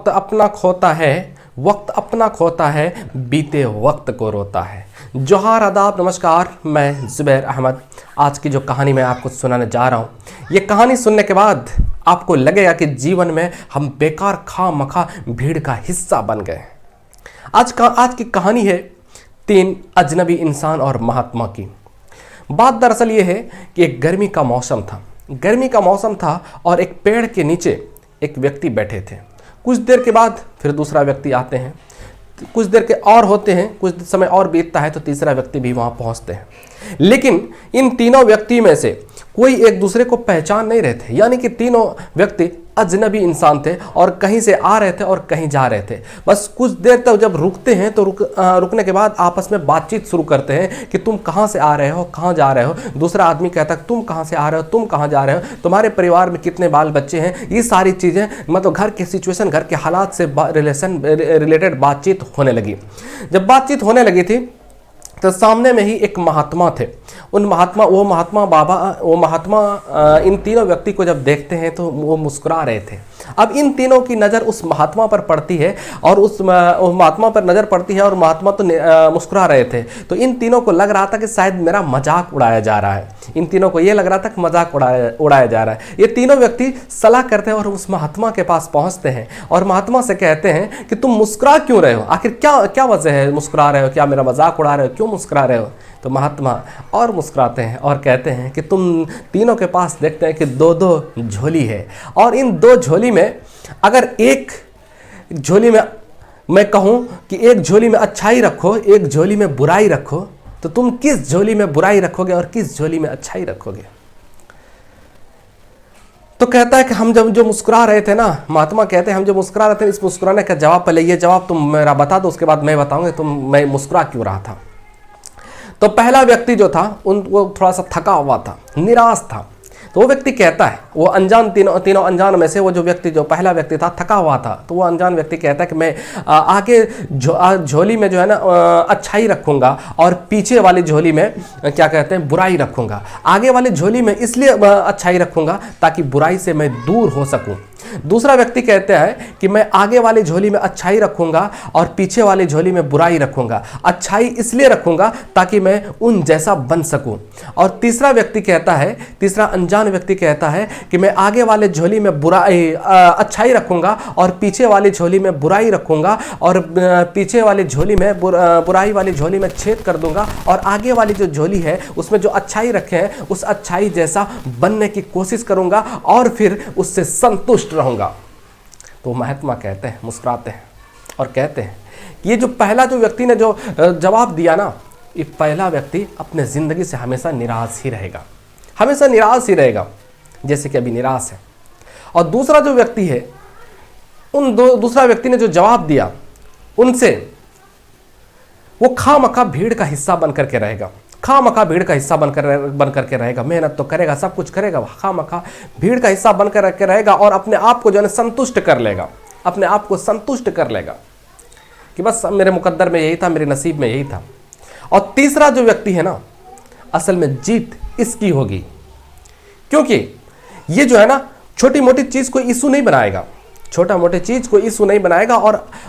अपना खोता है, वक्त अपना खोता है, बीते वक्त को रोता है। जोहार, आदाब, नमस्कार, मैं ज़ुबैर अहमद। आज की जो कहानी मैं आपको सुनाने जा रहा हूँ, ये कहानी सुनने के बाद आपको लगेगा कि जीवन में हम बेकार खामखा भीड़ का हिस्सा बन गए। आज की कहानी है 3 अजनबी इंसान और महात्मा की। बात दरअसल ये है कि एक गर्मी का मौसम था और एक पेड़ के नीचे एक व्यक्ति बैठे थे। कुछ देर के बाद फिर दूसरा व्यक्ति आते हैं, कुछ देर के और होते हैं, कुछ समय और बीतता है तो तीसरा व्यक्ति भी वहाँ पहुँचते हैं। लेकिन इन तीनों व्यक्ति में से कोई एक दूसरे को पहचान नहीं रहे थे, यानी कि तीनों व्यक्ति अजनबी इंसान थे और कहीं से आ रहे थे और कहीं जा रहे थे। बस कुछ देर तक जब रुकते हैं तो रुकने के बाद आपस में बातचीत शुरू करते हैं कि तुम कहाँ से आ रहे हो, कहाँ जा रहे हो। दूसरा आदमी कहता है तुम कहाँ से आ रहे हो, तुम कहाँ जा रहे हो, तुम्हारे परिवार में कितने बाल बच्चे हैं। ये सारी चीज़ें मतलब घर के सिचुएशन, घर के हालात से रिलेटेड बातचीत होने लगी। जब बातचीत होने लगी थी तो सामने में ही एक महात्मा थे। वो महात्मा इन तीनों व्यक्ति को जब देखते हैं तो वो मुस्कुरा रहे थे। अब इन तीनों की नज़र उस महात्मा पर पड़ती है और उस महात्मा पर नज़र पड़ती है और महात्मा तो मुस्कुरा रहे थे। तो इन तीनों को लग रहा था कि शायद मेरा मजाक उड़ाया जा रहा है। इन तीनों को ये लग रहा था कि मजाक उड़ाया जा रहा है। ये तीनों व्यक्ति सलाह करते हैं और उस महात्मा के पास पहुंचते हैं और महात्मा से कहते हैं कि तुम मुस्कुरा क्यों रहे हो, आखिर क्या वजह है मुस्कुरा रहे हो, क्या मेरा मजाक उड़ा रहे हो, क्यों मुस्कुरा रहे हो। तो महात्मा और मुस्कुराते हैं और कहते हैं कि तुम तीनों के पास देखते हैं कि 2-2 झोली है और इन 2 झोली में अगर एक झोली में मैं कहूँ कि एक झोली में अच्छाई रखो, एक झोली में बुराई रखो, तो तुम किस झोली में बुराई रखोगे और किस झोली में अच्छाई रखोगे। तो कहता है कि हम जब जो मुस्कुरा रहे थे ना, महात्मा कहते हैं हम जो मुस्कुरा रहे थे, इस मुस्कुराने का जवाब पहले ये जवाब तुम मेरा बता दो, उसके बाद मैं बताऊंगा मैं मुस्कुरा क्यों रहा था। तो पहला व्यक्ति जो था वो थोड़ा सा थका हुआ था, निराश था। तो वो व्यक्ति कहता है, वो अनजान तीनों अनजान में से वो जो व्यक्ति जो पहला व्यक्ति था थका हुआ था, तो वो अनजान व्यक्ति कहता है कि मैं आगे झोली में जो है ना अच्छाई रखूंगा और पीछे वाली झोली में क्या कहते हैं बुराई रखूंगा। आगे वाली झोली में इसलिए अच्छाई रखूंगा ताकि बुराई से मैं दूर हो सकूं। दूसरा व्यक्ति कहते हैं कि मैं आगे वाली झोली में अच्छाई रखूंगा और पीछे वाली झोली में बुराई रखूंगा। अच्छाई इसलिए रखूंगा ताकि मैं उन जैसा बन सकूं। और तीसरा अनजान व्यक्ति कहता है कि मैं आगे वाले झोली में अच्छाई रखूंगा और पीछे वाली झोली में बुराई रखूंगा और पीछे वाली झोली में बुराई वाली झोली में छेद कर दूंगा और आगे वाली जो झोली है उसमें जो अच्छाई रखे हैं उस अच्छाई जैसा बनने की कोशिश करूंगा और फिर उससे संतुष्ट रहूंगा। तो महात्मा कहते हैं, मुस्कुराते हैं और कहते हैं कि ये जो पहला जो व्यक्ति ने जो जवाब दिया ना, ये पहला व्यक्ति अपने जिंदगी से हमेशा निराश ही रहेगा, जैसे कि अभी निराश है। और दूसरा जो व्यक्ति है, दूसरा व्यक्ति ने जो जवाब दिया उनसे वो खामखा भीड़ का हिस्सा बन करके रहेगा, मेहनत तो करेगा, सब कुछ करेगा, खामखा भीड़ का हिस्सा बन कर रहेगा और अपने आप को जो है संतुष्ट कर लेगा कि बस मेरे मुकद्दर में यही था, मेरे नसीब में यही था। और तीसरा जो व्यक्ति है ना, असल में जीत इसकी होगी, क्योंकि ये जो है ना छोटी मोटी चीज को इशू नहीं बनाएगा,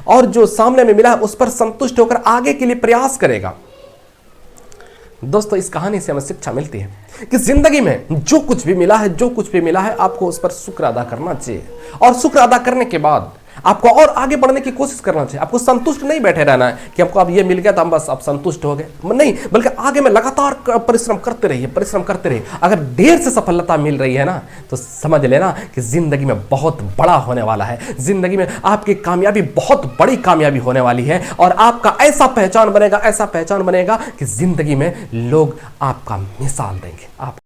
और जो सामने में मिला है उस पर संतुष्ट होकर आगे के लिए प्रयास करेगा। दोस्तों, इस कहानी से हमें शिक्षा मिलती है कि जिंदगी में जो कुछ भी मिला है आपको उस पर शुक्र अदा करना चाहिए और शुक्र अदा करने के बाद आपको और आगे बढ़ने की कोशिश करना चाहिए। आपको संतुष्ट नहीं बैठे रहना है कि हमको अब ये मिल गया तो हम बस अब संतुष्ट हो गए, नहीं, बल्कि आगे में लगातार परिश्रम करते रहिए। अगर देर से सफलता मिल रही है ना तो समझ लेना कि जिंदगी में बहुत बड़ा होने वाला है, जिंदगी में आपकी कामयाबी बहुत बड़ी कामयाबी होने वाली है और आपका ऐसा पहचान बनेगा कि जिंदगी में लोग आपका मिसाल देंगे। आप